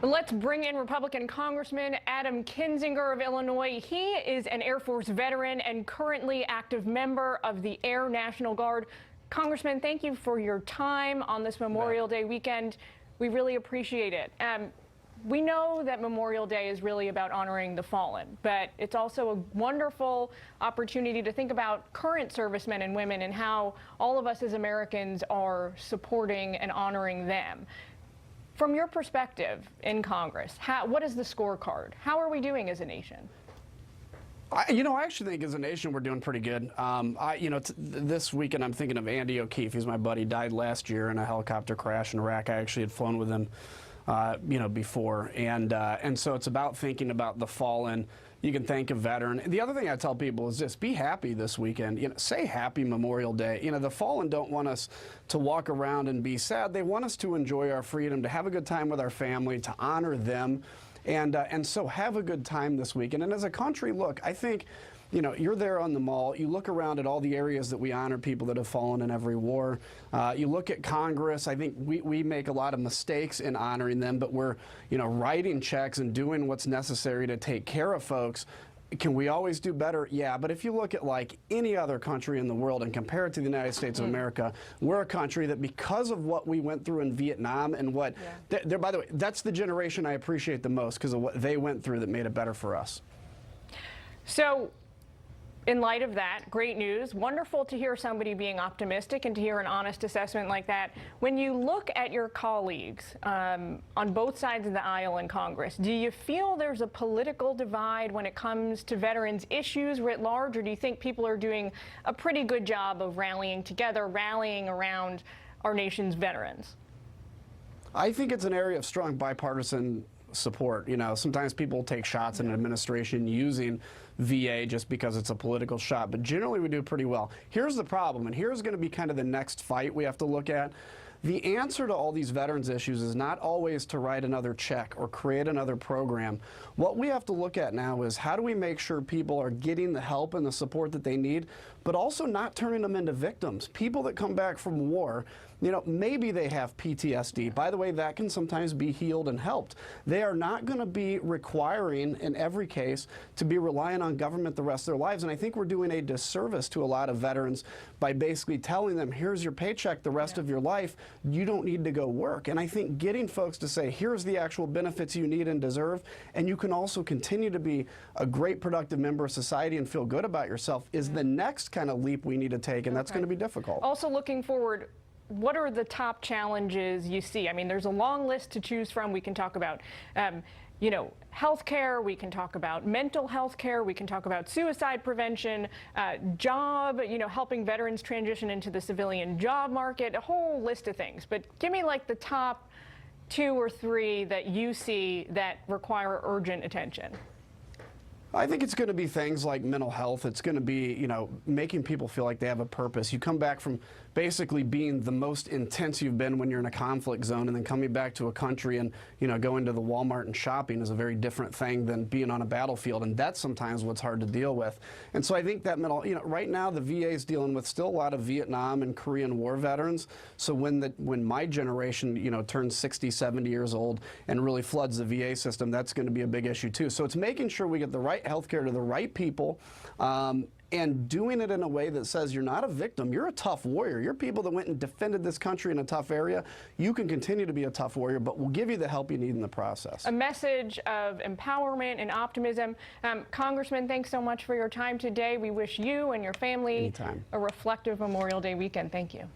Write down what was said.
Let's bring in Republican Congressman Adam Kinzinger of Illinois. He is an Air Force veteran and currently active member of the Air National Guard. Congressman, thank you for your time on this Memorial Day weekend. We really appreciate it. We know that Memorial Day is really about honoring the fallen, but it's also a wonderful opportunity to think about current servicemen and women and how all of us as Americans are supporting and honoring them. From your perspective in Congress, what is the scorecard? How are we doing as a nation? I actually think as a nation we're doing pretty good. This weekend I'm thinking of Andy O'Keefe. He's my buddy. Died last year in a helicopter crash in Iraq. I actually had flown with him, before, and so it's about thinking about the fallen. You can thank a veteran. The other thing I tell people is just be happy this weekend. Say happy Memorial Day. The fallen don't want us to walk around and be sad. They want us to enjoy our freedom, to have a good time with our family, to honor them. And so have a good time this weekend. And as a country, look, I think, you're there on the mall. You look around at all the areas that we honor people that have fallen in every war. You look at Congress. I think we make a lot of mistakes in honoring them, but we're, writing checks and doing what's necessary to take care of folks. Can we always do better? Yeah, but if you look at like any other country in the world and compare it to the United States of America, we're a country that because of what we went through in Vietnam and what, by the way, that's the generation I appreciate the most because of what they went through that made it better for us. So, in light of that, great news. Wonderful to hear somebody being optimistic and to hear an honest assessment like that. When you look at your colleagues on both sides of the aisle in Congress, do you feel there's a political divide when it comes to veterans issues writ large, or do you think people are doing a pretty good job of rallying together, rallying around our nation's veterans? I think it's an area of strong bipartisan support. Sometimes people take shots in an administration using VA just because it's a political shot, but generally we do pretty well. Here's the problem, and here's going to be kind of the next fight we have to look at. The answer to all these veterans issues is not always to write another check or create another program. What we have to look at now is how do we make sure people are getting the help and the support that they need, but also not turning them into victims. People that come back from war, maybe they have PTSD. By the way, that can sometimes be healed and helped. They are not going to be requiring, in every case, to be reliant on government the rest of their lives. And I think we're doing a disservice to a lot of veterans by basically telling them, here's your paycheck the rest of your life. You don't need to go work. And I think getting folks to say, here's the actual benefits you need and deserve, and you can also continue to be a great productive member of society and feel good about yourself is the next kind of leap we need to take, and that's going to be difficult. Also looking forward, what are the top challenges you see? I mean, there's a long list to choose from. We can talk about, health care. We can talk about mental health care. We can talk about suicide prevention, job, helping veterans transition into the civilian job market, a whole list of things. But give me like the top 2 or 3 that you see that require urgent attention. I think it's going to be things like mental health. It's going to be, making people feel like they have a purpose. You come back from basically being the most intense you've been when you're in a conflict zone, and then coming back to a country and, going to the Walmart and shopping is a very different thing than being on a battlefield, and that's sometimes what's hard to deal with. And so I think that right now the VA is dealing with still a lot of Vietnam and Korean War veterans. So when my generation, turns 60, 70 years old and really floods the VA system, that's going to be a big issue too. So it's making sure we get the right healthcare to the right people, and doing it in a way that says you're not a victim, you're a tough warrior. You're people that went and defended this country in a tough area. You can continue to be a tough warrior, but we'll give you the help you need in the process. A message of empowerment and optimism. Congressman, thanks so much for your time today. We wish you and your family a reflective Memorial Day weekend. Thank you.